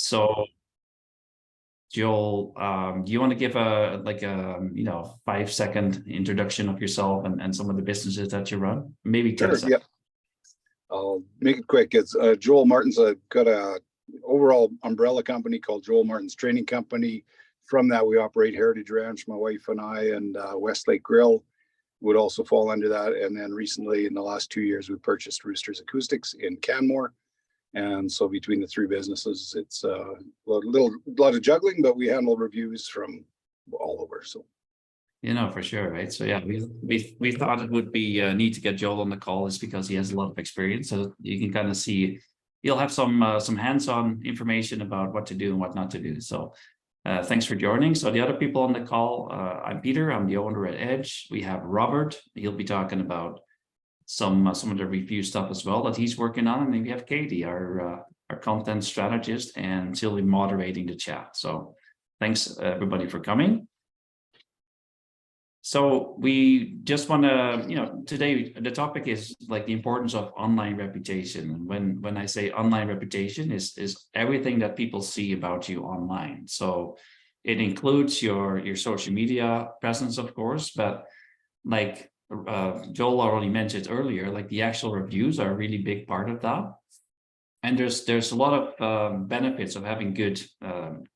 So Joel, do you want to give a 5-second introduction of yourself and some of the businesses that you run? Maybe 10 Sure. seconds. Yep. I'll make it quick. It's Joel Martin's got a overall umbrella company called Joel Martin's Training Company. From that, we operate Heritage Ranch, my wife and I, and Westlake Grill would also fall under that. And then recently, in the last 2 years, we purchased Roosters Acoustics in Canmore. And so between the three businesses, it's a lot of juggling, but we handle reviews from all over. So. For sure, right? So yeah, we thought it would be neat to get Joel on the call, is because he has a lot of experience, so you can kind of see he'll have some hands-on information about what to do and what not to do. So thanks for joining. So the other people on the call, I'm Peter. I'm the owner at Edge. We have Robert. He'll be talking about some of the review stuff as well that he's working on, and then we have Katie, our content strategist, and she'll be moderating the chat. So thanks everybody for coming. So we just want to, today the topic is like the importance of online reputation. When I say online reputation, is everything that people see about you online. So it includes your social media presence, of course, but like Joel already mentioned earlier, like the actual reviews are a really big part of that. And there's a lot of benefits of having good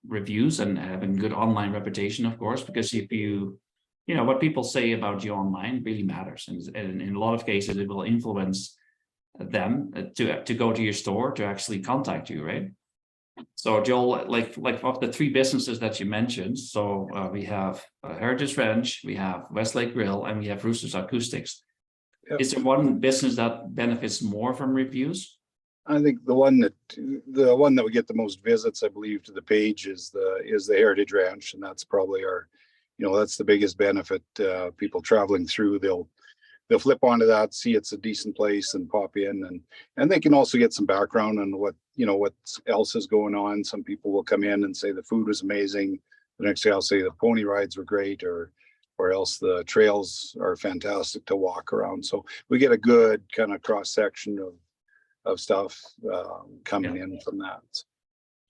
reviews and having good online reputation, of course, because if what people say about you online really matters, and in a lot of cases it will influence them to go to your store, to actually contact you, right? So Joel, like of the three businesses that you mentioned, so we have Heritage Ranch, we have Westlake Grill, and we have Roosters Acoustics. Yep. Is there one business that benefits more from reviews? I think the one that we get the most visits, I believe, to the page is the Heritage Ranch, and that's probably our, that's the biggest benefit. People traveling through, they'll flip onto that, see it's a decent place, and pop in, and they can also get some background on what else is going on. Some people will come in and say the food was amazing. The next day I'll say the pony rides were great, or else the trails are fantastic to walk around. So we get a good kind of cross section of stuff coming in from that.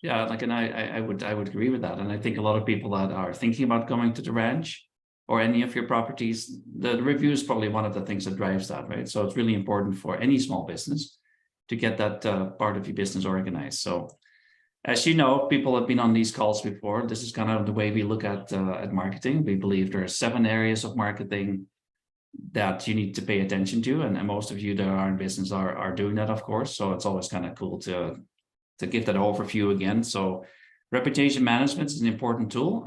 Yeah, and I would agree with that. And I think a lot of people that are thinking about going to the ranch or any of your properties, the review is probably one of the things that drives that, right? So it's really important for any small business to get that part of your business organized. So as you know, people have been on these calls before. This is kind of the way we look at marketing. We believe there are 7 areas of marketing that you need to pay attention to, and most of you that are in business are doing that, of course. So it's always kind of cool to give that overview again. So reputation management is an important tool,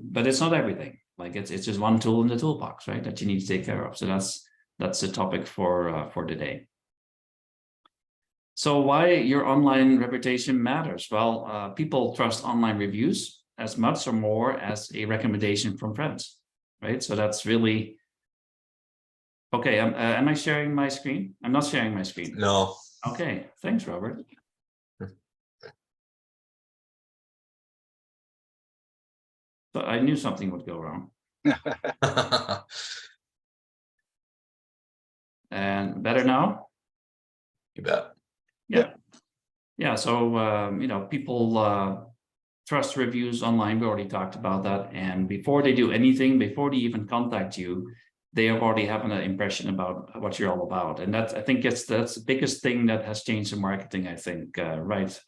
but it's not everything. Like it's just one tool in the toolbox, right, that you need to take care of. So that's the topic for today. So why your online reputation matters? Well, people trust online reviews as much or more as a recommendation from friends, right? So that's really okay. Am I sharing my screen? I'm not sharing my screen. No. Okay, thanks, Robert. So I knew something would go wrong. And better now? You bet. Yeah. So people trust reviews online. We already talked about that. And before they do anything, before they even contact you, they have already have an impression about what you're all about. And I think that's the biggest thing that has changed in marketing, I think, right,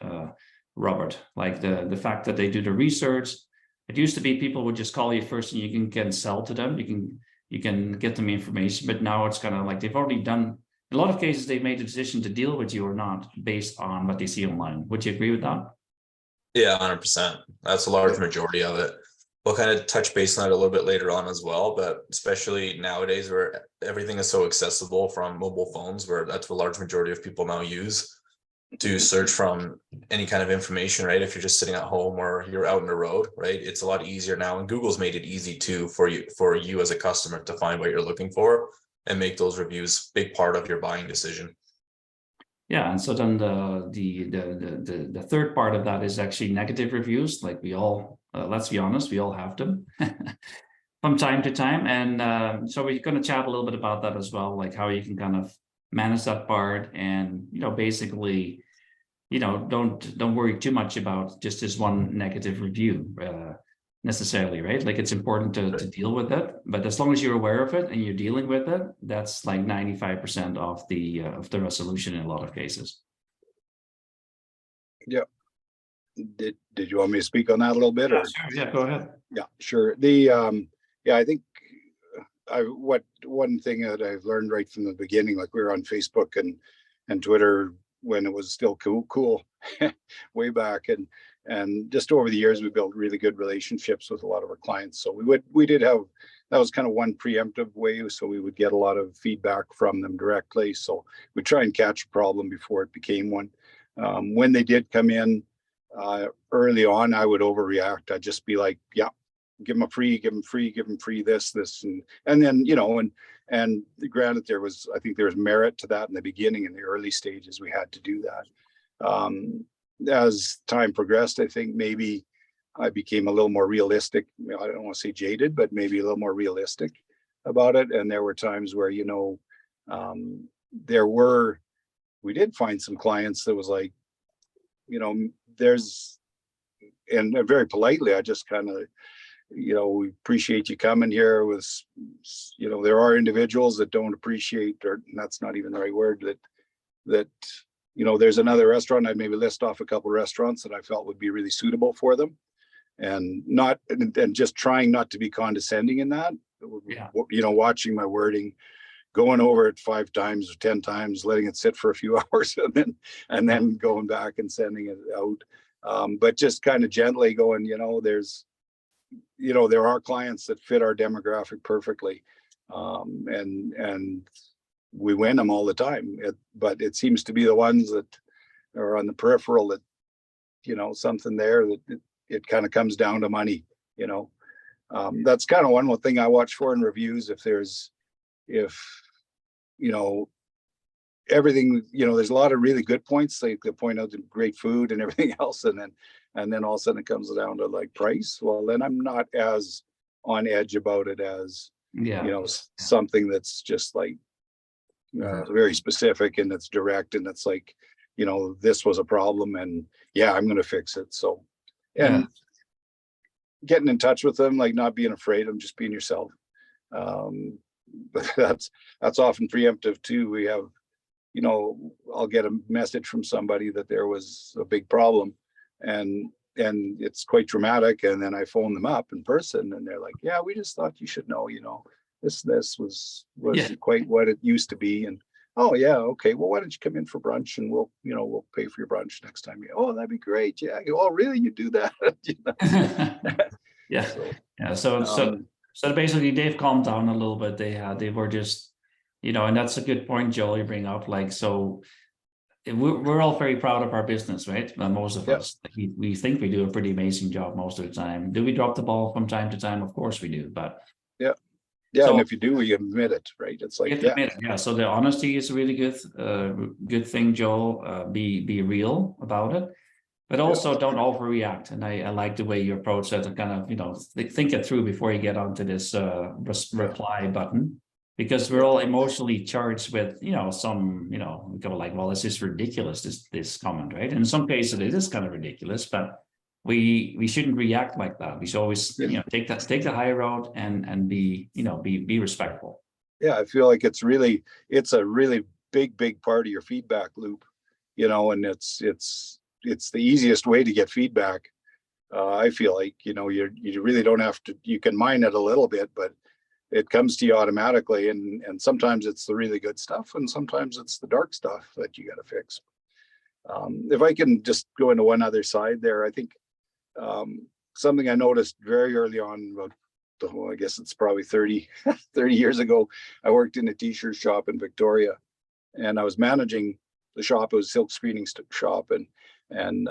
Robert? Like the fact that they do the research. It used to be people would just call you first and you can sell to them. You can get them information, but now it's kind of like they've already done, in a lot of cases, they've made a decision to deal with you or not based on what they see online. Would you agree with that? Yeah, 100%. That's a large majority of it. We'll kind of touch base on it a little bit later on as well, but especially nowadays where everything is so accessible from mobile phones, where that's what a large majority of people now use to search from any kind of information, right? If you're just sitting at home or you're out on the road, right? It's a lot easier now, and Google's made it easy too for you as a customer to find what you're looking for and make those reviews a big part of your buying decision. Yeah, and so then the third part of that is actually negative reviews. Like we all, let's be honest, we all have them from time to time, and so we're going to chat a little bit about that as well, like how you can kind of manage that part, and basically don't worry too much about just this one negative review necessarily, right? Like it's important to deal with it, but as long as you're aware of it and you're dealing with it, that's like 95% of the resolution in a lot of cases. Did you want me to speak on that a little bit? Or? Sure. Yeah, go ahead. Yeah, sure. I think one thing that I've learned right from the beginning, like we were on Facebook and Twitter when it was still cool way back, and just over the years we built really good relationships with a lot of our clients. So we did have, that was kind of one preemptive way, so we would get a lot of feedback from them directly. So we try and catch a problem before it became one. When they did come in early on, I would overreact. I'd just be like, yeah, give them free this, and then, and granted, I think there was merit to that in the beginning. In the early stages, we had to do that. As time progressed, I think maybe I became a little more realistic. I don't want to say jaded, but maybe a little more realistic about it. And there were times where, we did find some clients that was like, and very politely, I just kind of, we appreciate you coming here with, there are individuals that don't appreciate, or that's not even the right word, that there's another restaurant. I'd maybe list off a couple of restaurants that I felt would be really suitable for them, and just trying not to be condescending in that, watching my wording, going over it 5 times or 10 times, letting it sit for a few hours, and then going back and sending it out. But just kind of gently going, there are clients that fit our demographic perfectly, and we win them all the time. But it seems to be the ones that are on the peripheral that, something there that it kind of comes down to money. That's kind of one thing I watch for in reviews. If everything, there's a lot of really good points. They point out the great food and everything else, and then all of a sudden it comes down to like price. Well, then I'm not as on edge about it as something that's just like very specific and it's direct, and it's like, this was a problem, and I'm going to fix it. So, and getting in touch with them, like not being afraid of just being yourself. But that's often preemptive too. We have, I'll get a message from somebody that there was a big problem, and it's quite dramatic, and then I phone them up in person, and they're like, yeah, we just thought you should know, this was quite what it used to be. And oh yeah, okay, well, why don't you come in for brunch, and we'll pay for your brunch next time. Oh, that'd be great. Yeah. Oh, really? You do that? So basically they've calmed down a little bit. They were just, and that's a good point, Joel, you bring up. Like, so we're all very proud of our business, right? Most of us, we think we do a pretty amazing job most of the time. Do we drop the ball from time to time? Of course we do, but so, and if you do, we admit it, right? It's like, so the honesty is a really good thing, Joel. Be real about it, but also don't overreact. And I like the way you approach that, and kind of, think it through before you get onto this reply button, because we're all emotionally charged with, some, we go like, well, this is ridiculous, this comment, right? And in some cases it is kind of ridiculous, but we shouldn't react like that. We should always, take the high road and be respectful. Yeah, I feel like it's a really big part of your feedback loop, and it's the easiest way to get feedback. I feel like, you really don't have to, you can mine it a little bit, but it comes to you automatically. And sometimes it's the really good stuff, and sometimes it's the dark stuff that you got to fix. If I can just go into one other side there, I think something I noticed very early on, I guess it's probably 30 years ago, I worked in a t-shirt shop in Victoria, and I was managing the shop. It was a silk screening shop, and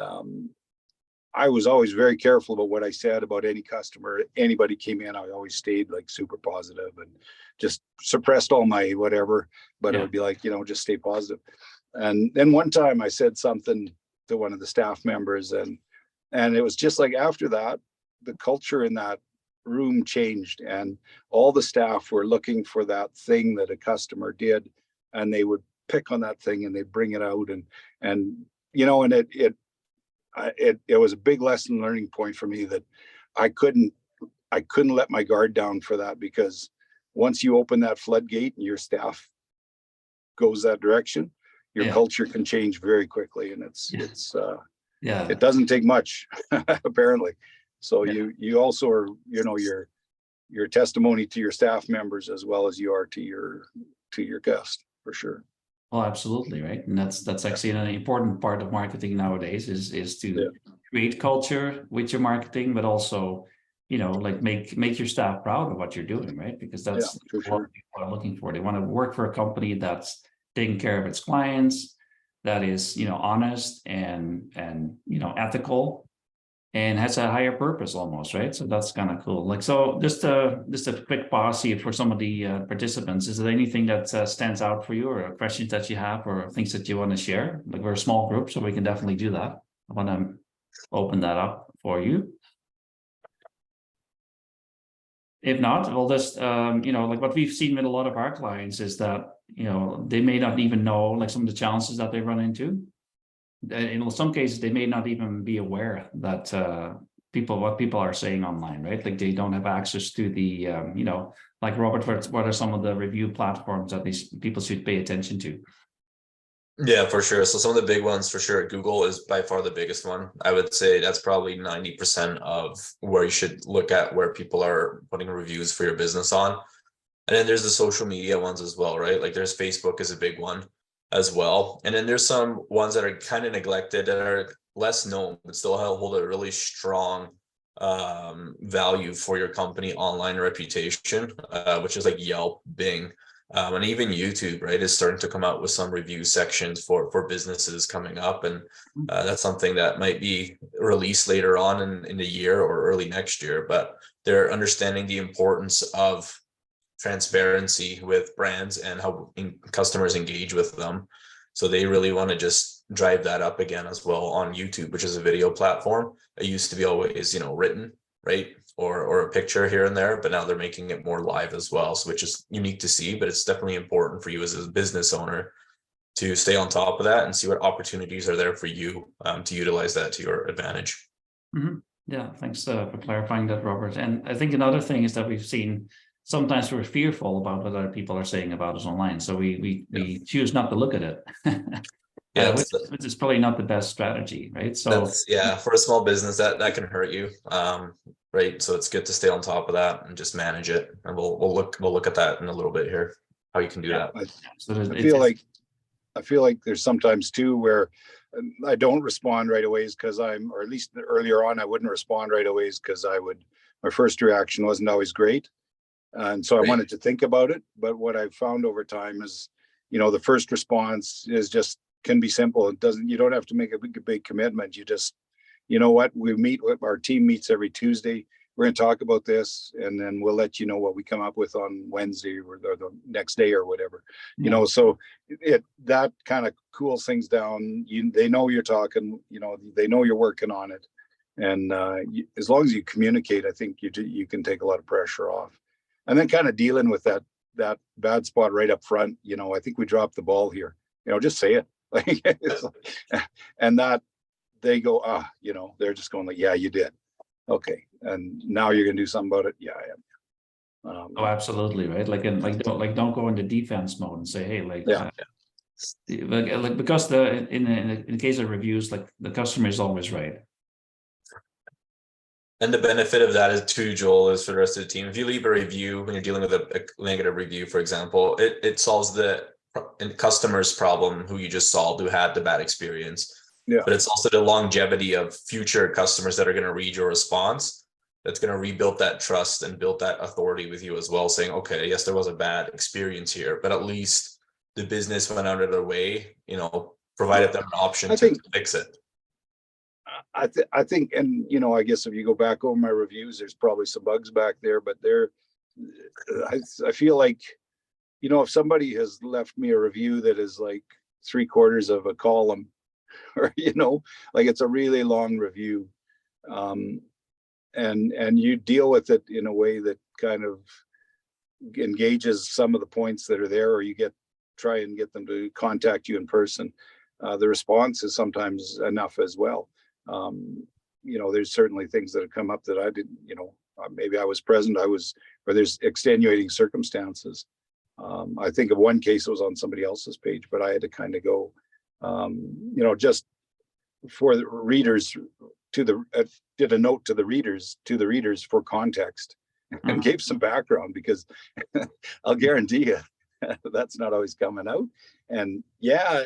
I was always very careful about what I said about any customer. Anybody came in, I always stayed like super positive and just suppressed all my whatever, but it would be like, just stay positive. And then one time I said something to one of the staff members, and it was just like, after that, the culture in that room changed, and all the staff were looking for that thing that a customer did, and they would pick on that thing and they'd bring it out, and and it was a big lesson learning point for me that I couldn't let my guard down for that, because once you open that floodgate and your staff goes that direction, your Yeah. culture can change very quickly, and Yeah. it doesn't take much apparently. So Yeah. you also are, your testimony to your staff members as well as you are to your guest, for sure. Oh, absolutely, right. And that's actually an important part of marketing nowadays is to create culture with your marketing, but also, like make your staff proud of what you're doing, right? Because that's for what sure. people are looking for. They want to work for a company that's taking care of its clients, that is, honest and ethical, and has a higher purpose almost, right? So that's kind of cool. Like, so just a quick pause here for some of the participants. Is there anything that stands out for you, or questions that you have, or things that you want to share? Like, we're a small group, so we can definitely do that. I want to open that up for you. If not, we'll just, like what we've seen with a lot of our clients is that, they may not even know like some of the challenges that they run into. In some cases, they may not even be aware that what people are saying online, right? Like, they don't have access to the, like, Robert, what are some of the review platforms that these people should pay attention to? Yeah, for sure. So some of the big ones, for sure, Google is by far the biggest one. I would say that's probably 90% of where you should look at where people are putting reviews for your business on. And then there's the social media ones as well, right? Like, there's Facebook is a big one as well. And then there's some ones that are kind of neglected, that are less known, but still hold a really strong value for your company online reputation, which is like Yelp, Bing, and even YouTube, right, is starting to come out with some review sections for businesses coming up. And that's something that might be released later on in the year or early next year, but they're understanding the importance of transparency with brands and how customers engage with them. So they really want to just drive that up again as well on YouTube, which is a video platform. It used to be always, written, right? Or a picture here and there, but now they're making it more live as well. So, which is unique to see, but it's definitely important for you as a business owner to stay on top of that and see what opportunities are there for you to utilize that to your advantage. Mm-hmm. Yeah, thanks for clarifying that, Robert. And I think another thing is that we've seen sometimes we're fearful about what other people are saying about us online, so we choose not to look at it. Yeah, which is probably not the best strategy, right? So for a small business that can hurt you, right? So it's good to stay on top of that and just manage it. And we'll look at that in a little bit here, how you can do that. I feel like there's sometimes too where I don't respond right away because or at least earlier on, I wouldn't respond right away because my first reaction wasn't always great. And so I wanted to think about it. But what I've found over time is, the first response can be simple. You don't have to make a big commitment. You just, what, our team meets every Tuesday. We're going to talk about this, and then we'll let you know what we come up with on Wednesday or the next day or whatever, so that kind of cools things down. They know you're talking, they know you're working on it. And as long as you communicate, I think you can take a lot of pressure off. And then kind of dealing with that bad spot right up front. I think we dropped the ball here, just say it. And that they go, they're just going like, yeah, you did. Okay. And now you're going to do something about it. Yeah, I am. Oh, absolutely. Right. Don't go into defense mode and say, hey, because in the case of reviews, like, the customer is always right. And the benefit of that is too, Joel, is for the rest of the team. If you leave a review when you're dealing with a negative review, for example, it solves the customer's problem who you just solved, who had the bad experience. Yeah. But it's also the longevity of future customers that are going to read your response that's going to rebuild that trust and build that authority with you as well, saying, okay, yes, there was a bad experience here, but at least the business went out of their way, provided them an option to fix it. I think, and I guess if you go back over my reviews, there's probably some bugs back there, but I feel like, if somebody has left me a review that is like 3/4 of a column, or like it's a really long review, and you deal with it in a way that kind of engages some of the points that are there, or you try and get them to contact you in person. the response is sometimes enough as well. There's certainly things that have come up that I didn't, maybe I was present, or there's extenuating circumstances. I think of one case that was on somebody else's page, but I had to kind of go, just for the readers did a note to the readers for context and gave some background, because I'll guarantee you that's not always coming out. And yeah,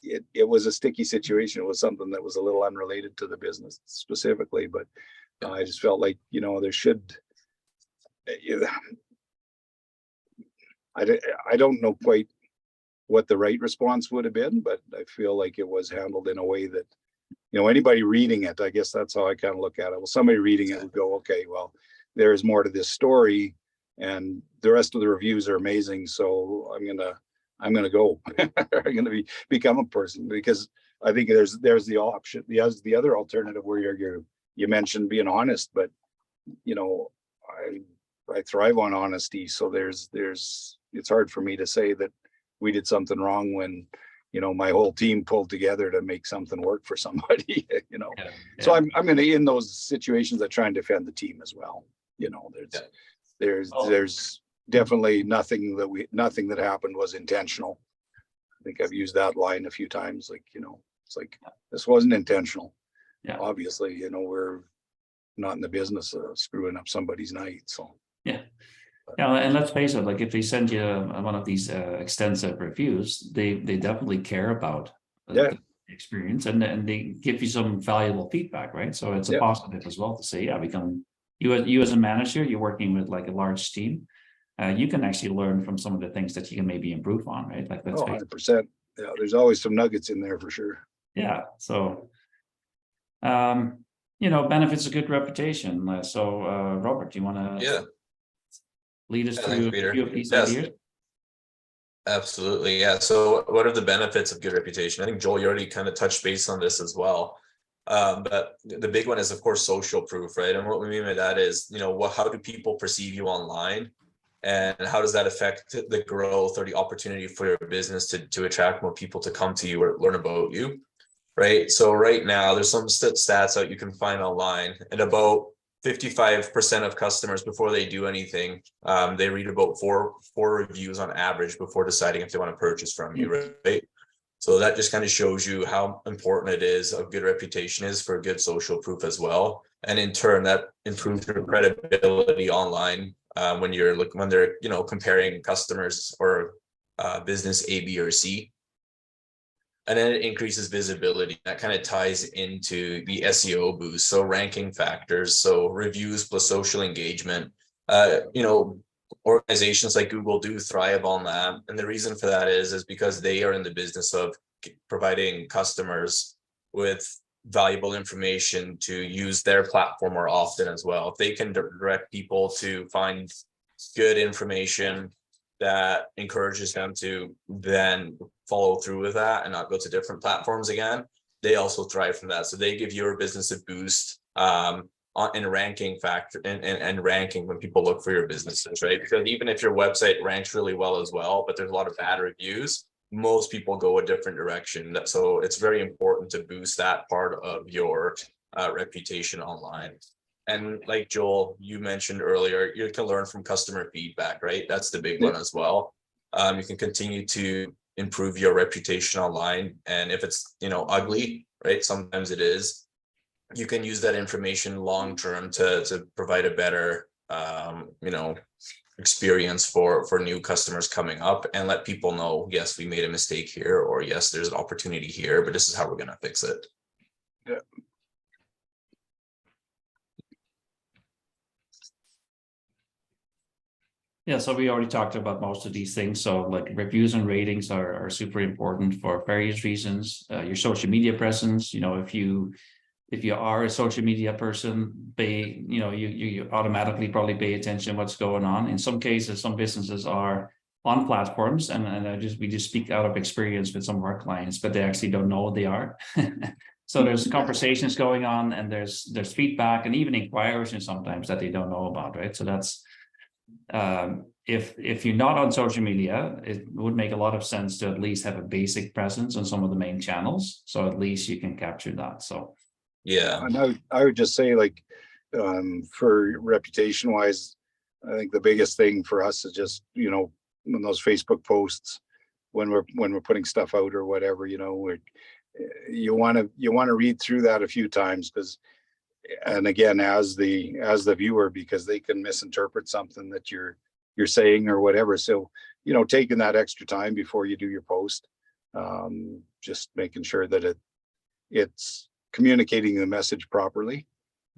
it was a sticky situation. It was something that was a little unrelated to the business specifically, but I just felt like, there should, I don't know quite what the right response would have been, but I feel like it was handled in a way that, anybody reading it, I guess that's how I kind of look at it. Well, somebody reading it would go, okay, well, there's more to this story, and the rest of the reviews are amazing. So I'm gonna go. I'm gonna become a person, because I think there's the option, the other alternative where you mentioned being honest, but I thrive on honesty. So it's hard for me to say that we did something wrong when my whole team pulled together to make something work for somebody. Yeah. So I'm going to, in those situations, I try and defend the team as well. There's definitely nothing that happened was intentional. I think I've used that line a few times. Like, it's like, this wasn't intentional. Yeah. Obviously, we're not in the business of screwing up somebody's night. So yeah. Yeah, and let's face it, like if they send you one of these extensive reviews, they definitely care about the experience, and they give you some valuable feedback, right? So it's a positive as well to say, you as a manager, you're working with like a large team, you can actually learn from some of the things that you can maybe improve on, right? Like that's 100%. Yeah, there's always some nuggets in there for sure. Yeah. So, benefits a good reputation. So, Robert, do you want to? Lead us through a few of these ideas? Absolutely. Yeah. So what are the benefits of good reputation? I think Joel, you already kind of touched base on this as well. But the big one is, of course, social proof, right? And what we mean by that is, how do people perceive you online? And how does that affect the growth or the opportunity for your business to attract more people to come to you or learn about you, right? So right now, there's some stats out you can find online, and about 55% of customers, before they do anything, they read about four reviews on average before deciding if they want to purchase from you, right? So that just kind of shows you how important it is, a good reputation is for good social proof as well. And in turn, that improves your credibility online when they're comparing customers or business A, B, or C. And then it increases visibility. That kind of ties into the SEO boost. So ranking factors, so reviews plus social engagement. Organizations like Google do thrive on that. And the reason for that is because they are in the business of providing customers with valuable information to use their platform more often as well. If they can direct people to find good information that encourages them to then follow through with that and not go to different platforms again, they also thrive from that. So they give your business a boost in ranking factor and ranking when people look for your businesses, right? Because even if your website ranks really well as well, but there's a lot of bad reviews, most people go a different direction. So it's very important to boost that part of your reputation online. And like Joel, you mentioned earlier, you can learn from customer feedback, right? That's the big one as well. You can continue to improve your reputation online. And if it's, ugly, right? Sometimes it is. You can use that information long-term to provide a better, experience for new customers coming up, and let people know, yes, we made a mistake here, or yes, there's an opportunity here, but this is how we're going to fix it. Yeah. Yeah, so we already talked about most of these things. So like reviews and ratings are super important for various reasons. Your social media presence, if you are a social media person, you automatically probably pay attention to what's going on. In some cases, some businesses are on platforms, and we just speak out of experience with some of our clients, but they actually don't know what they are. So there's conversations going on, and there's feedback and even inquiries, and sometimes that they don't know about, right? So if you're not on social media, it would make a lot of sense to at least have a basic presence on some of the main channels. So at least you can capture that. So Yeah, And I would just say, like, for reputation wise, I think the biggest thing for us is just, when those Facebook posts, when we're putting stuff out or whatever, you want to read through that a few times, because, and again, as the viewer, because they can misinterpret something that you're saying or whatever. So, taking that extra time before you do your post, just making sure that it's communicating the message properly,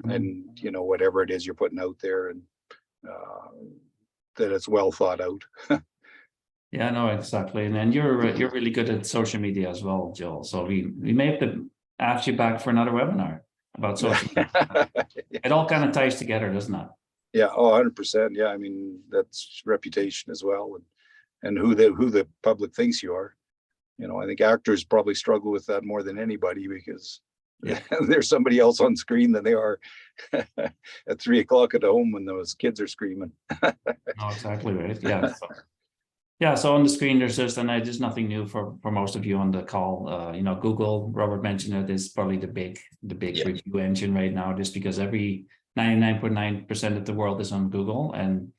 and whatever it is you're putting out there, and that it's well thought out. yeah, no, exactly. And then you're really good at social media as well, Joel. So we may have to ask you back for another webinar about social media. It all kind of ties together, doesn't it? Yeah, 100%. Yeah, I mean, that's reputation as well, and who the public thinks you are. I think actors probably struggle with that more than anybody, because there's somebody else on screen than they are at 3 o'clock at home when those kids are screaming. No, exactly right. Yeah. So on the screen, there's just nothing new for most of you on the call. Google, Robert mentioned it, is probably the big review engine right now, just because every 99.9% of the world is on Google, and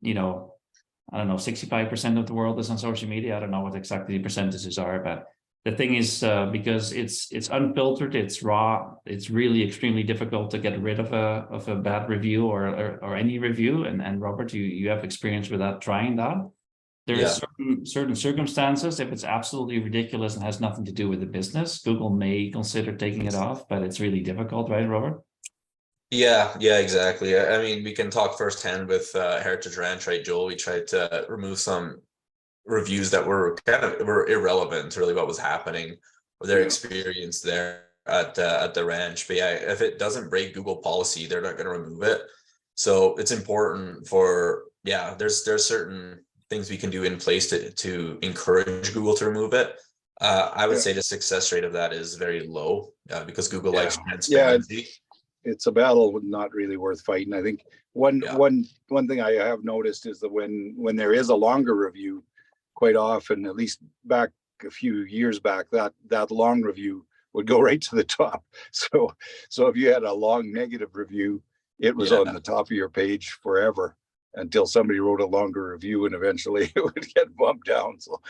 I don't know, 65% of the world is on social media. I don't know what exactly the percentages are, but the thing is, because it's unfiltered, it's raw, it's really extremely difficult to get rid of a bad review or any review. And Robert, you have experience with that, trying that. There is certain circumstances, if it's absolutely ridiculous and has nothing to do with the business, Google may consider taking it off, but it's really difficult, right, Robert? Yeah, exactly. I mean, we can talk firsthand with Heritage Ranch, right, Joel? We tried to remove some reviews that were were irrelevant to really what was happening or their experience there at the ranch. But yeah, if it doesn't break Google policy, they're not going to remove it. So it's important for, there's certain things we can do in place to encourage Google to remove it. I would say the success rate of that is very low, because Google likes transparency. It's a battle not really worth fighting. I think one thing I have noticed is that when there is a longer review, quite often, at least back a few years back, that long review would go right to the top. So if you had a long negative review, it was on the top of your page forever, until somebody wrote a longer review, and eventually it would get bumped down. So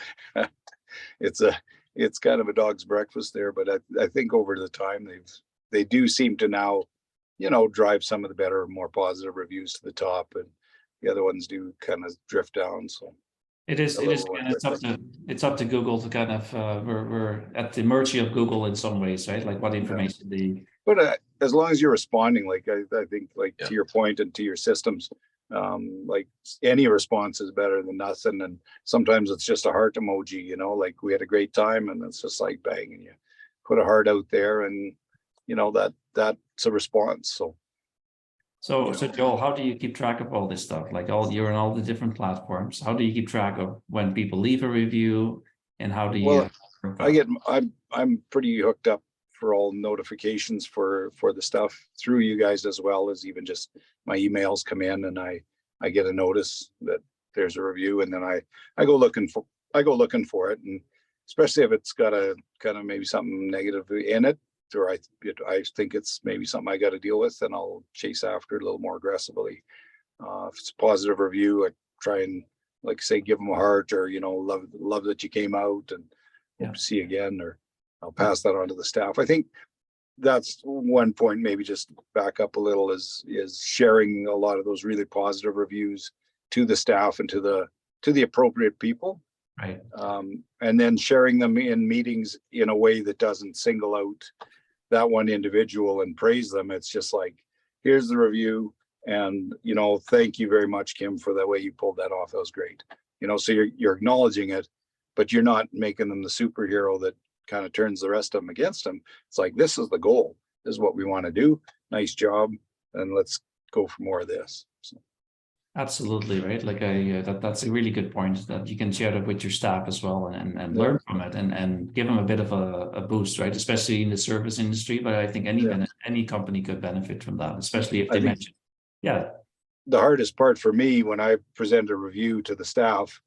it's kind of a dog's breakfast there. But I think over the time they do seem to now, drive some of the better, more positive reviews to the top, and the other ones do kind of drift down. So it's up to Google to kind of we're at the mercy of Google in some ways, right? Like what information But as long as you're responding, like I think, like to your point and to your systems, like any response is better than nothing. And sometimes it's just a heart emoji, like we had a great time, and it's just like bang, and you put a heart out there, and that's a response. So Joel, how do you keep track of all this stuff? Like you're on all the different platforms. How do you keep track of when people leave a review, and how do you? Well, I'm pretty hooked up for all notifications for the stuff through you guys, as well as even just my emails come in, and I get a notice that there's a review, and then I go looking for it, and especially if it's got a kind of maybe something negative in it, or I think it's maybe something I got to deal with, then I'll chase after it a little more aggressively. If it's a positive review, I try and, like, say, give them a heart, or love that you came out, and hope to see you again, or I'll pass that on to the staff. I think that's one point, maybe just back up a little, is sharing a lot of those really positive reviews to the staff and to the appropriate people. Right. And then sharing them in meetings in a way that doesn't single out that one individual and praise them. It's just like, here's the review, and thank you very much, Kim, for the way you pulled that off. That was great. So you're acknowledging it, but you're not making them the superhero that kind of turns the rest of them against them. It's like, this is the goal. This is what we want to do. Nice job, and let's go for more of this. So. Absolutely, right. Like that's a really good point, that you can share it with your staff as well, and learn from it, and give them a bit of a boost, right? Especially in the service industry, but I think any company could benefit from that, especially if they mention. Yeah. the hardest part for me when I present a review to the staff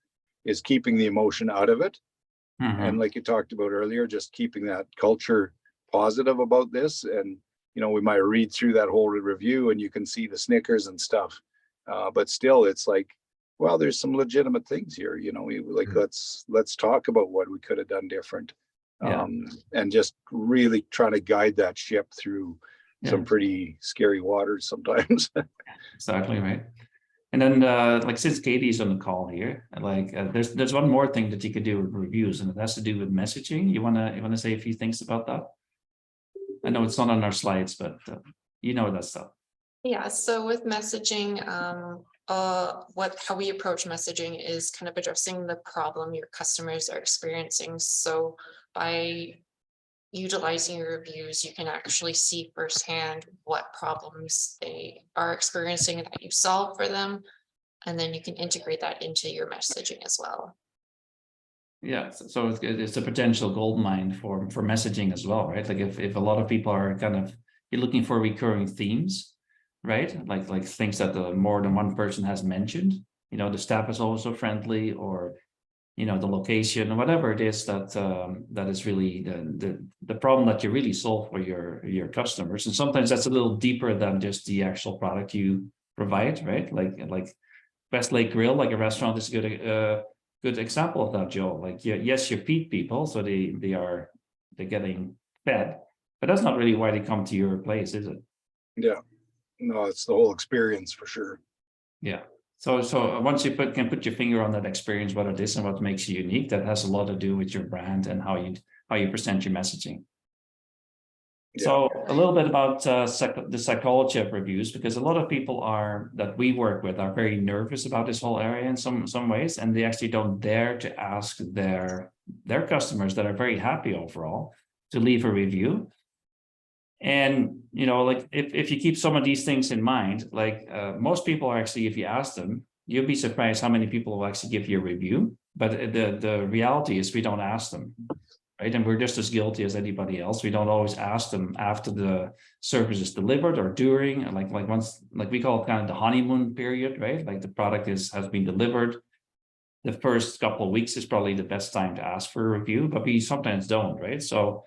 is keeping the emotion out of it. Mhm. And like you talked about earlier, just keeping that culture positive about this. And, you know, we might read through that whole review and you can see the snickers and stuff. But still, it's like, well, there's some legitimate things here, you know, like, let's talk about what we could have done different. Yeah. And just really trying to guide that ship through some Yeah. pretty scary waters sometimes. Exactly right. And then like since Katie's on the call here, like there's one more thing that you could do with reviews, and it has to do with messaging. You wanna say a few things about that? I know it's not on our slides, but you know that stuff. Yeah, so with messaging, how we approach messaging is kind of addressing the problem your customers are experiencing. So by utilizing your reviews, you can actually see firsthand what problems they are experiencing that you solve for them. And then you can integrate that into your messaging as well. Yeah, so it's a potential gold mine for messaging as well, right? Like if a lot of people are kind of you're looking for recurring themes, right? Like things that the more than one person has mentioned. You know, the staff is also friendly, or you know, the location, or whatever it is that that is really the problem that you really solve for your customers. And sometimes that's a little deeper than just the actual product you provide, right? Like Westlake Grill, like a restaurant, is a good example of that, Joe. Like, yes, you feed people, so they're getting fed, but that's not really why they come to your place, is it? Yeah, no, it's the whole experience for sure. Yeah. So once you can put your finger on that experience, what it is and what makes you unique, that has a lot to do with your brand and how you present your messaging. Yeah. So a little bit about the psychology of reviews, because a lot of people that we work with are very nervous about this whole area in some ways, and they actually don't dare to ask their customers that are very happy overall to leave a review. And you know, like if you keep some of these things in mind, like most people are actually, if you ask them, you'll be surprised how many people will actually give you a review. But the reality is we don't ask them. Right. And we're just as guilty as anybody else. We don't always ask them after the service is delivered or during, like once, like we call it kind of the honeymoon period, right? Like the product has been delivered. The first couple of weeks is probably the best time to ask for a review, but we sometimes don't, right? So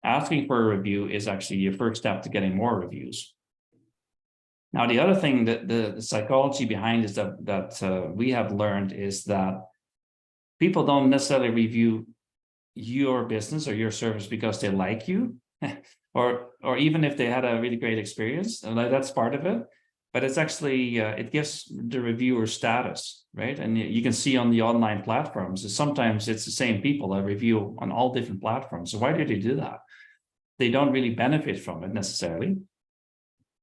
asking for a review is actually your first step to getting more reviews. Now, the other thing that the psychology behind is that we have learned is that people don't necessarily review your business or your service because they like you, or even if they had a really great experience, and that's part of it. But it's actually it gives the reviewer status, right? And you can see on the online platforms that sometimes it's the same people that review on all different platforms. So why do they do that? They don't really benefit from it necessarily,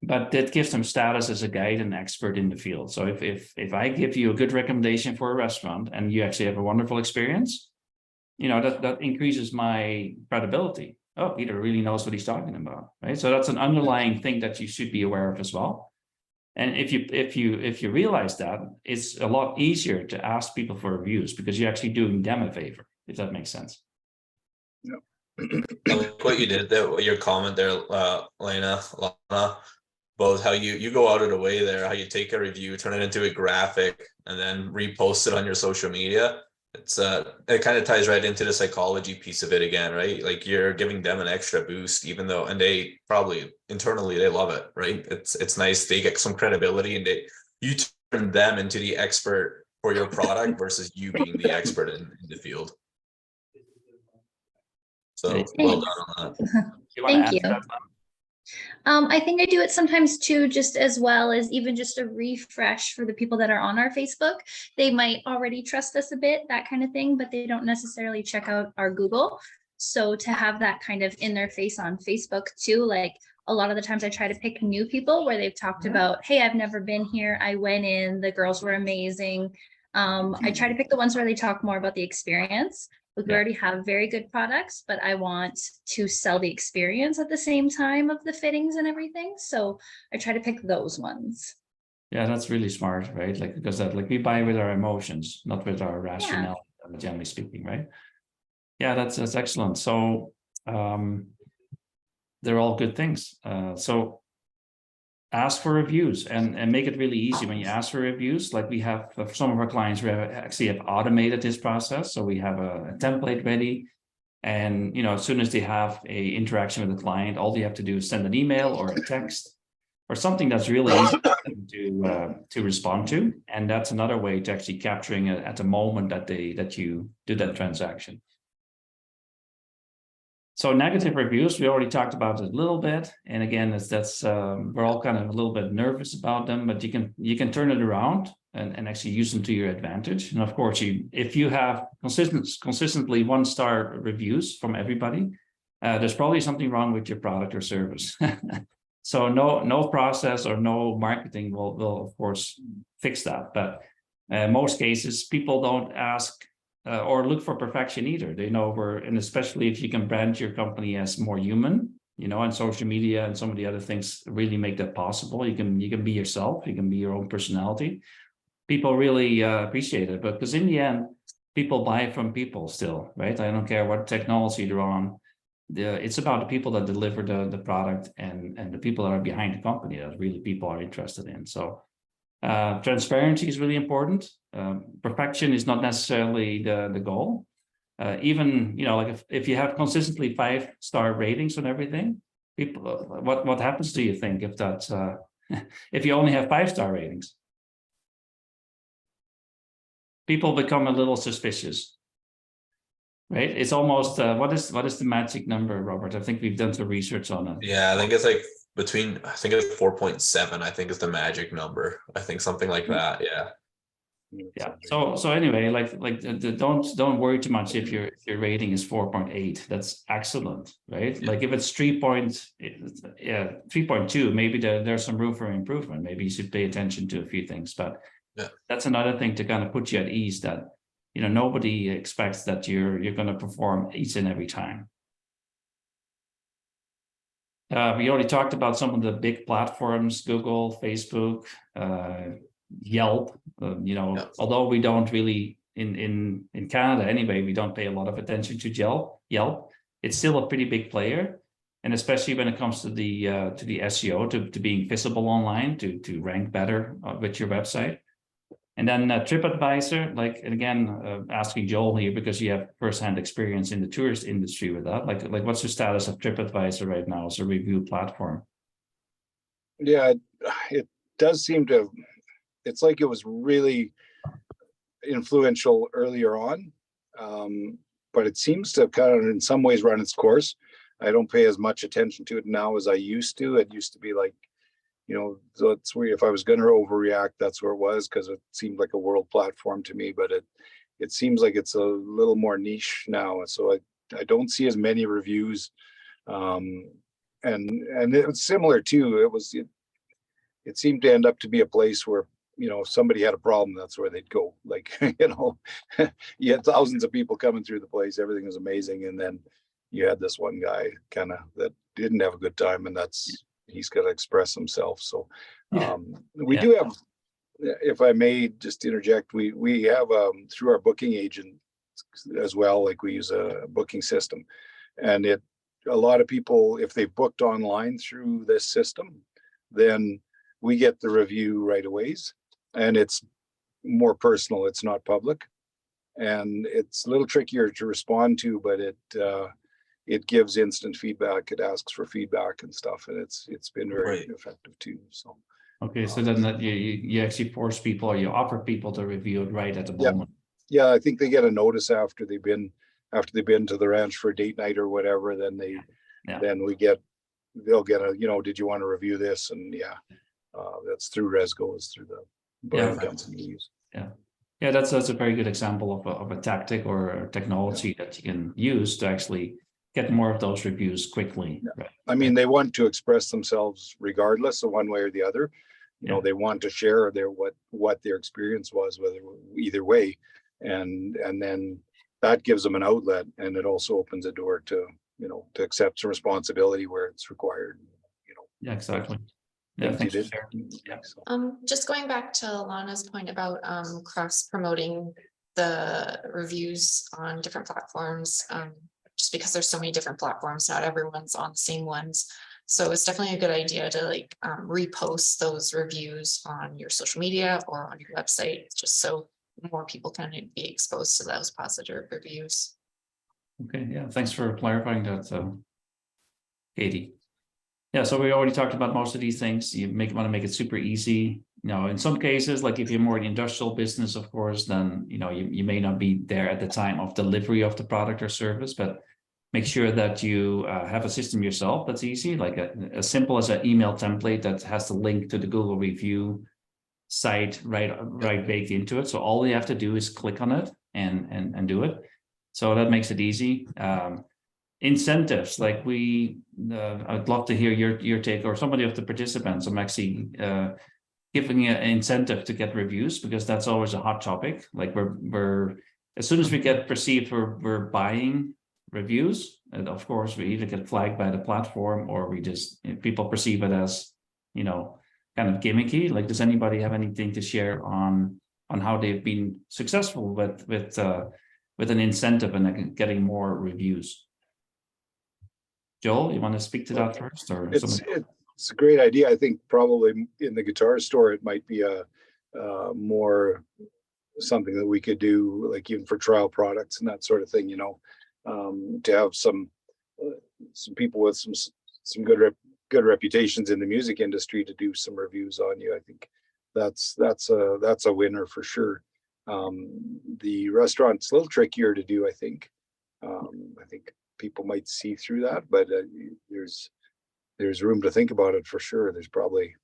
but that gives them status as a guide and expert in the field. So if I give you a good recommendation for a restaurant and you actually have a wonderful experience, you know, that increases my credibility. Oh, Peter really knows what he's talking about, right? So that's an underlying thing that you should be aware of as well. And if you realize that, it's a lot easier to ask people for reviews because you're actually doing them a favor, if that makes sense. Yeah. I like what you did there, your comment there, Lana, about how you go out of the way there, how you take a review, turn it into a graphic, and then repost it on your social media. It's it kind of ties right into the psychology piece of it again, right? Like you're giving them an extra boost, even though, and they probably internally they love it, right? It's nice, they get some credibility, and you turn them into the expert for your product versus you being the expert in the field. So well done on that. Thank you. I think I do it sometimes too, just as well as even just a refresh for the people that are on our Facebook. They might already trust us a bit, that kind of thing, but they don't necessarily check out our Google. So to have that kind of in their face on Facebook too, like a lot of the times I try to pick new people where they've talked about, hey, I've never been here. I went in, the girls were amazing. I try to pick the ones where they talk more about the experience. We already have very good products, but I want to sell the experience at the same time of the fittings and everything. So I try to pick those ones. Yeah, that's really smart, right? Like, because that, like, we buy with our emotions, not with our rationale, generally speaking, right? Yeah, that's excellent. So they're all good things. So ask for reviews and make it really easy when you ask for reviews. Like we have some of our clients, we actually have automated this process. So we have a template ready. And, you know, as soon as they have a interaction with the client, all they have to do is send an email or a text or something that's really easy to respond to. And that's another way to actually capturing it at the moment that you do that transaction. So negative reviews, we already talked about it a little bit. And again, we're all kind of a little bit nervous about them, but you can turn it around and actually use them to your advantage. And of course, if you have consistently 1-star reviews from everybody, there's probably something wrong with your product or service. So no process or no marketing will of course fix that. But most cases, people don't ask or look for perfection either. They know and especially if you can brand your company as more human, you know, and social media and some of the other things really make that possible. You can be yourself, you can be your own personality. People really appreciate it, but because in the end, people buy from people still, right? I don't care what technology they're on. It's about the people that deliver the product and the people that are behind the company that really people are interested in. So transparency is really important. Perfection is not necessarily the goal. Even, you know, like if you have consistently 5-star ratings on everything, people, what happens do you think if that's if you only have 5-star ratings? People become a little suspicious, right? It's almost what is the magic number, Robert? I think we've done some research on it. Yeah, I think it's like I think it's 4.7, I think is the magic number. I think something like that. Yeah. Yeah. So anyway, don't worry too much if your rating is 4.8. That's excellent, right? Yeah. Like if it's 3.2, maybe there's some room for improvement. Maybe you should pay attention to a few things, but yeah, that's another thing to kind of put you at ease that, you know, nobody expects that you're going to perform each and every time. We already talked about some of the big platforms, Google, Facebook, Yelp. You know, Yeah. although we don't really in Canada anyway, we don't pay a lot of attention to Yelp. It's still a pretty big player, and especially when it comes to the SEO, to being visible online, to rank better with your website. And then TripAdvisor, like, and again, asking Joel here because you have firsthand experience in the tourist industry with that. Like what's the status of TripAdvisor right now as a review platform? Yeah, it does seem to. It's like it was really influential earlier on, but it seems to kind of in some ways run its course. I don't pay as much attention to it now as I used to. It used to be like, you know, that's where if I was going to overreact, that's where it was, because it seemed like a world platform to me. But it seems like it's a little more niche now. So I don't see as many reviews, and it was similar too. It seemed to end up to be a place where, you know, if somebody had a problem, that's where they'd go. Like, you know, you had thousands of people coming through the place, everything was amazing, and then you had this one guy kind of that didn't have a good time, and he's got to express himself. So we do have, if I may just interject, we have through our booking agent as well, like we use a booking system, and a lot of people, if they booked online through this system, then we get the review right away, and it's more personal, it's not public, and it's a little trickier to respond to, but it gives instant feedback. It asks for feedback and stuff, and it's been very effective too. So okay, so then that you actually force people, or you offer people to review it right at the moment. Yeah, I think they get a notice after they've been to the ranch for a date night or whatever. Then they'll get a, you know, did you want to review this? And that's through Resgo, is through the brand company we use. Yeah, that's a very good example of a tactic or technology that you can use to actually get more of those reviews quickly. Yeah. Right? I mean, they want to express themselves regardless of one way or the other. You know, they want to share what their experience was, whether either way, and then that gives them an outlet, and it also opens a door to, you know, to accept some responsibility where it's required. You know. Yeah, exactly. Yeah, thanks for sharing. Yeah. Just going back to Lana's point about cross promoting the reviews on different platforms, just because there's so many different platforms, not everyone's on the same ones. So it's definitely a good idea to like repost those reviews on your social media or on your website, just so more people can be exposed to those positive reviews. Okay, yeah, thanks for clarifying that, Katie. Yeah, so we already talked about most of these things. You want to make it super easy. You know, in some cases, like if you're more in the industrial business, of course, then you may not be there at the time of delivery of the product or service, but make sure that you have a system yourself that's easy, like as simple as an email template that has the link to the Google review site right baked into it. So all you have to do is click on it and do it. So that makes it easy. Incentives, like I'd love to hear your take, or somebody of the participants. I'm actually giving an incentive to get reviews, because that's always a hot topic. Like we're as soon as we get perceived we're buying reviews, and of course we either get flagged by the platform, or people perceive it as kind of gimmicky. Like, does anybody have anything to share on how they've been successful with an incentive and getting more reviews? Joel, you want to speak to that first, or it's a great idea. I think probably in the guitar store it might be a more something that we could do, like even for trial products and that sort of thing. To have some people with some good reputations in the music industry to do some reviews on you. I think that's a winner for sure. The restaurant's a little trickier to do, I think. I think people might see through that, but there's room to think about it for sure. There's probably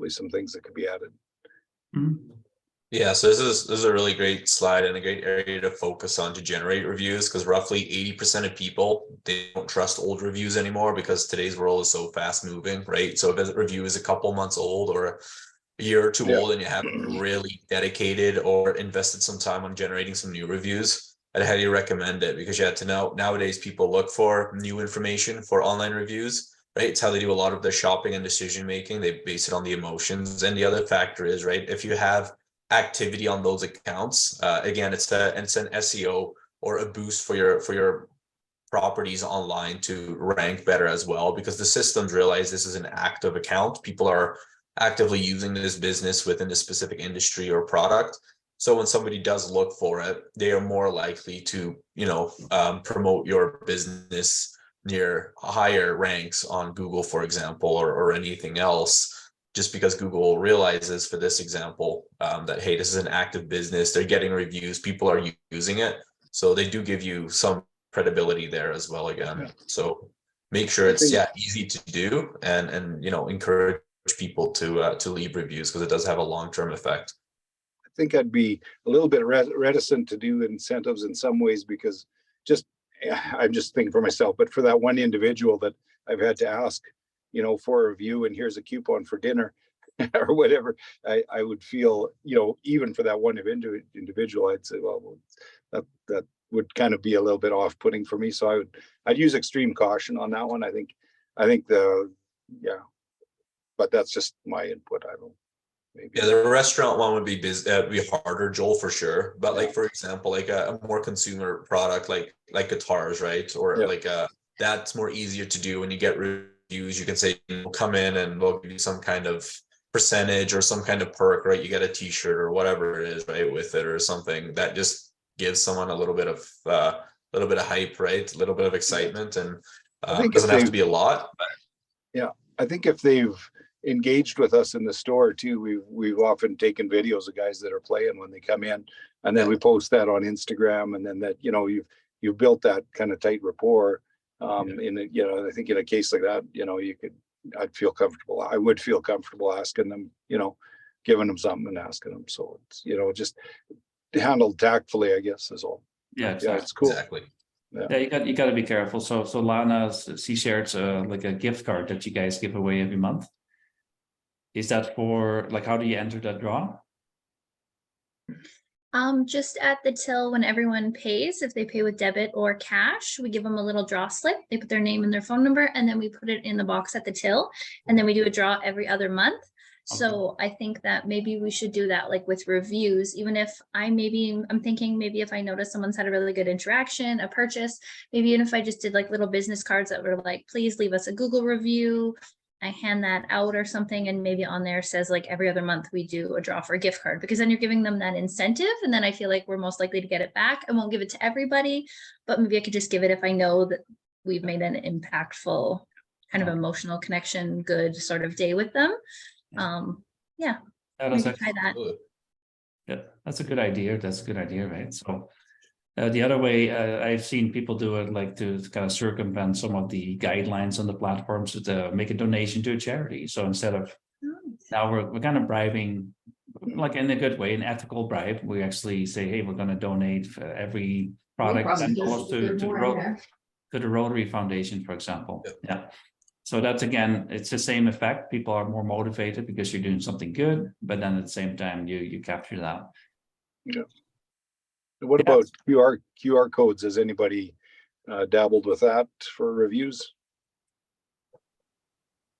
some things that could be added. Mm-hmm. Yeah, so this is a really great slide and a great area to focus on to generate reviews, because roughly 80% of people, they don't trust old reviews anymore, because today's world is so fast moving, right? So if a review is a couple months old or a year or two old, and you haven't really dedicated or invested some time on generating some new reviews, I'd highly recommend it, because you have to know nowadays people look for new information for online reviews, right? It's how they do a lot of their shopping and decision making. They base it on the emotions. And the other factor is, right, if you have activity on those accounts, again, it's an SEO or a boost for your properties online to rank better as well, because the systems realize this is an active account. People are actively using this business within a specific industry or product. So when somebody does look for it, they are more likely to, promote your business near higher ranks on Google, for example, or anything else, just because Google realizes, for this example, that, hey, this is an active business. They're getting reviews. People are using it. So they do give you some credibility there as well again. Yeah. So make sure it's easy to do, and encourage people to leave reviews, because it does have a long-term effect. I think I'd be a little bit reticent to do incentives in some ways, because I'm just thinking for myself, but for that one individual that I've had to ask, for a review, and here's a coupon for dinner or whatever, I would feel, even for that one individual, I'd say, well, that would kind of be a little bit off-putting for me. So I'd use extreme caution on that one. I think but that's just my input. I don't. Maybe. Yeah, the restaurant one would be harder, Joel, for sure. But like, for example, like a more consumer product, like guitars, right? Or that's more easier to do when you get reviews. You can say, come in and we'll give you some kind of percentage or some kind of perk, right? You get a t-shirt or whatever it is, right, with it, or something that just gives someone a little bit of hype, right? A little bit of excitement, and it doesn't have to be a lot. But... Yeah, I think if they've engaged with us in the store too, we've often taken videos of guys that are playing when they come in, and then we post that on Instagram, and then that you've built that kind of tight rapport. I think in a case like that, I would feel comfortable asking them, giving them something and asking them. So it's just handled tactfully, I guess, is all. Yeah, exactly. It's cool. Exactly. Yeah, you got to be careful. So Lana, she shared like a gift card that you guys give away every month. Is that for, like, how do you enter that draw? Just at the till when everyone pays, if they pay with debit or cash, we give them a little draw slip. They put their name and their phone number, and then we put it in the box at the till, and then we do a draw every other month. So I think that maybe we should do that like with reviews, even if I'm thinking maybe if I notice someone's had a really good interaction, a purchase, maybe even if I just did like little business cards that were like, please leave us a Google review. I hand that out or something, and maybe on there says like every other month we do a draw for a gift card, because then you're giving them that incentive, and then I feel like we're most likely to get it back. I won't give it to everybody, but maybe I could just give it if I know that we've made an impactful kind of emotional connection, good sort of day with them. Yeah, That maybe is try actually, that. yeah, that's a good idea. That's a good idea, right? So the other way I've seen people do it, like to kind of circumvent some of the guidelines on the platforms, to make a donation to a charity. So instead of now we're kind of bribing, like in a good way, an ethical bribe. We actually say, hey, we're going to donate for every product that goes to the Rotary Foundation, for example. Yeah. So that's, again, it's the same effect. People are more motivated because you're doing something good, but then at the same time you capture that. Yeah. What about QR codes? Has anybody dabbled with that for reviews?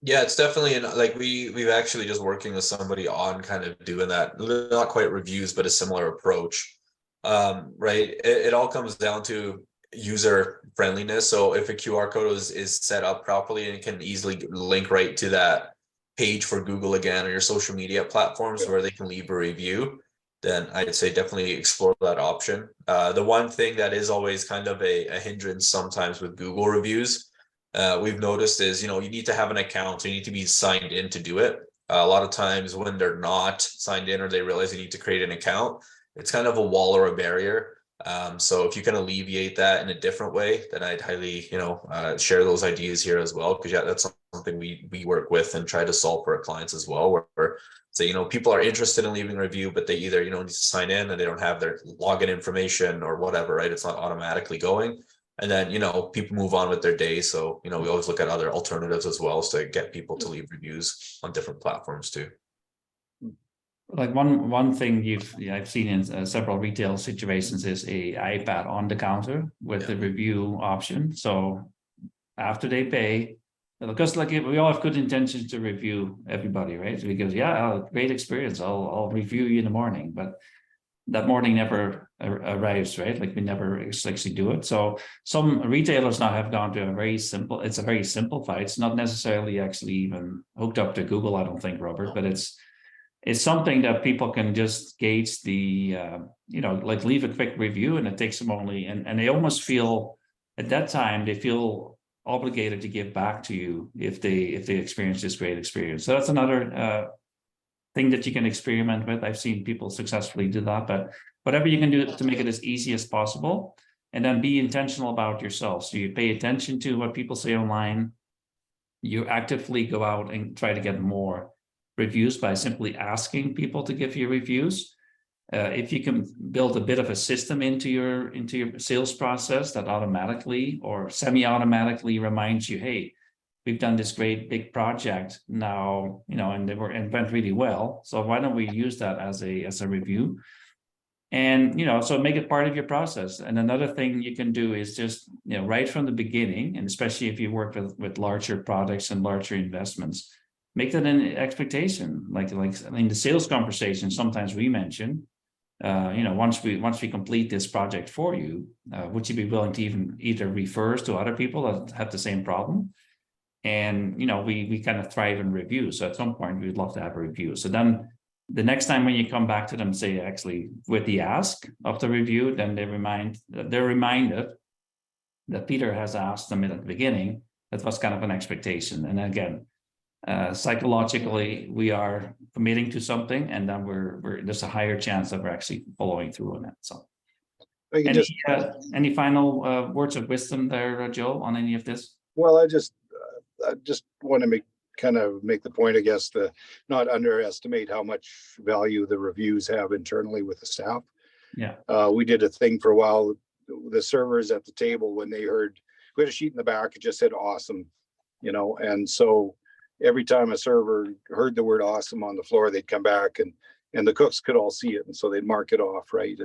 Yeah, it's definitely like we've actually just working with somebody on kind of doing that, not quite reviews, but a similar approach. Right. It all comes down to user friendliness. So if a QR code is set up properly and can easily link right to that page for Google again, or your social media platforms where they can leave a review, then I'd say definitely explore that option. The one thing that is always kind of a hindrance sometimes with Google reviews, we've noticed is, you need to have an account, so you need to be signed in to do it. A lot of times when they're not signed in or they realize they need to create an account, it's kind of a wall or a barrier. So if you can alleviate that in a different way, then I'd highly, share those ideas here as well, because that's something we work with and try to solve for our clients as well, where say, people are interested in leaving a review, but they either, need to sign in and they don't have their login information or whatever, right? It's not automatically going. And then, people move on with their day. So, we always look at other alternatives as well, so to get people to leave reviews on different platforms too. Like one thing I've seen in several retail situations is a iPad on the counter with the review option. So after they pay, because like we all have good intentions to review everybody, right? Because great experience. I'll review you in the morning, but that morning never arrives, right? Like we never actually do it. So some retailers now have gone to it's a very simplified. It's not necessarily actually even hooked up to Google, I don't think, Robert, but it's something that people can just gauge the, like leave a quick review, and it takes them only, and they almost feel at that time, they feel obligated to give back to you if they experience this great experience. So that's another thing that you can experiment with. I've seen people successfully do that, but whatever you can do to make it as easy as possible, and then be intentional about yourself. So you pay attention to what people say online. You actively go out and try to get more reviews by simply asking people to give you reviews. If you can build a bit of a system into your sales process that automatically or semi-automatically reminds you, hey, we've done this great big project now, and it went really well. So why don't we use that as a review? And so make it part of your process. And another thing you can do is just right from the beginning, and especially if you work with larger products and larger investments, make that an expectation. Like in the sales conversation, sometimes we mention, once we complete this project for you, would you be willing to even either refer us to other people that have the same problem? And we kind of thrive in reviews. So at some point we'd love to have a review. So then the next time when you come back to them, say actually with the ask of the review, then they're reminded that Peter has asked them at the beginning. That was kind of an expectation. And again, psychologically, we are committing to something, and then there's a higher chance that we're actually following through on it. So any final words of wisdom there, Joe, on any of this? Well, I just want to make the point, I guess, to not underestimate how much value the reviews have internally with the staff. Yeah. We did a thing for a while. The servers at the table, when they heard, we had a sheet in the back, it just said awesome, and so every time a server heard the word awesome on the floor, they'd come back and and the cooks could all see it, and so they'd mark it off, right?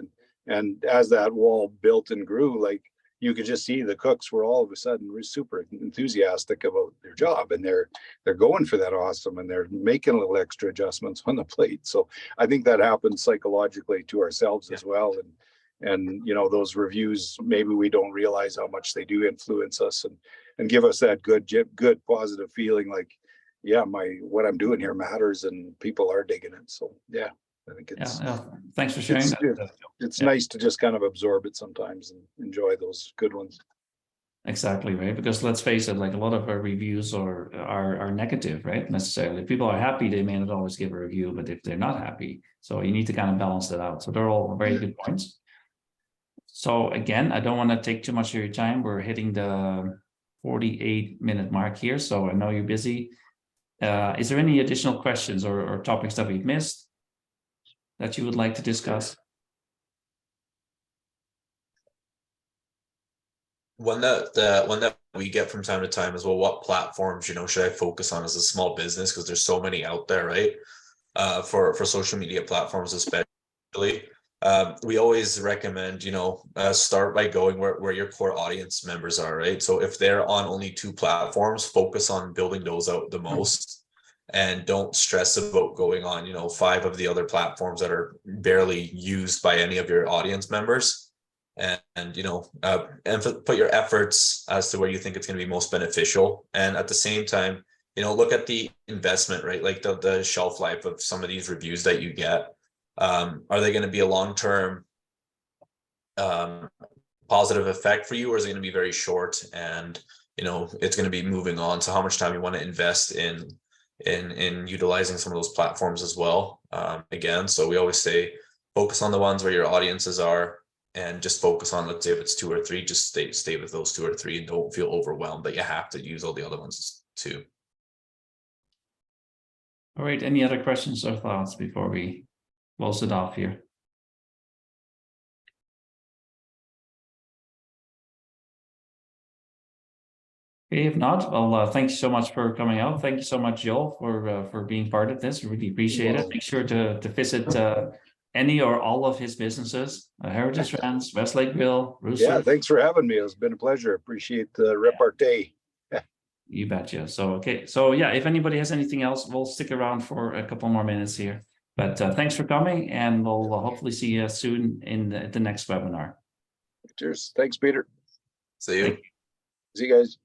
And as that wall built and grew, like you could just see the cooks were all of a sudden super enthusiastic about their job, and they're going for that awesome, and they're making little extra adjustments on the plate. So I think that happens psychologically to ourselves as well. And you know, those reviews, maybe we don't realize how much they do influence us and give us that good positive feeling, like, yeah, what I'm doing here matters and people are digging it. So yeah, I think it's thanks for sharing that. It's nice to just kind of absorb it sometimes and enjoy those good ones. Exactly, right? Because let's face it, like a lot of our reviews are negative, right? Necessarily. If people are happy, they may not always give a review, but if they're not happy, so you need to kind of balance that out. So they're all very good points. So again, I don't want to take too much of your time. We're hitting the 48-minute mark here, so I know you're busy. Is there any additional questions or topics that we've missed that you would like to discuss? One that we get from time to time is, well, what platforms, should I focus on as a small business? Because there's so many out there, right? For social media platforms, especially. We always recommend, start by going where your core audience members are, right? So if they're on only 2 platforms, focus on building those out the most, and don't stress about going on, 5 of the other platforms that are barely used by any of your audience members. And put your efforts as to where you think it's going to be most beneficial. And at the same time, look at the investment, right? Like the shelf life of some of these reviews that you get. Are they going to be a long-term positive effect for you, or is it going to be very short and it's going to be moving on? So how much time you want to invest in utilizing some of those platforms as well. Again, so we always say focus on the ones where your audiences are, and just focus on, let's say if it's 2 or 3, just stay with those 2 or 3 and don't feel overwhelmed that you have to use all the other ones too. All right, any other questions or thoughts before we close it off here? Okay, if not, well, thank you so much for coming out. Thank you so much, Joel, for being part of this. Really appreciate it. Make sure to visit any or all of his businesses, Heritage Ranch, Westlake Grill, Rooster. Yeah, thanks for having me. It's been a pleasure. Appreciate the repartee. You betcha. So, okay. So yeah, if anybody has anything else, we'll stick around for a couple more minutes here. But thanks for coming, and we'll hopefully see you soon in the next webinar. Cheers. Thanks, Peter. See you. See you guys.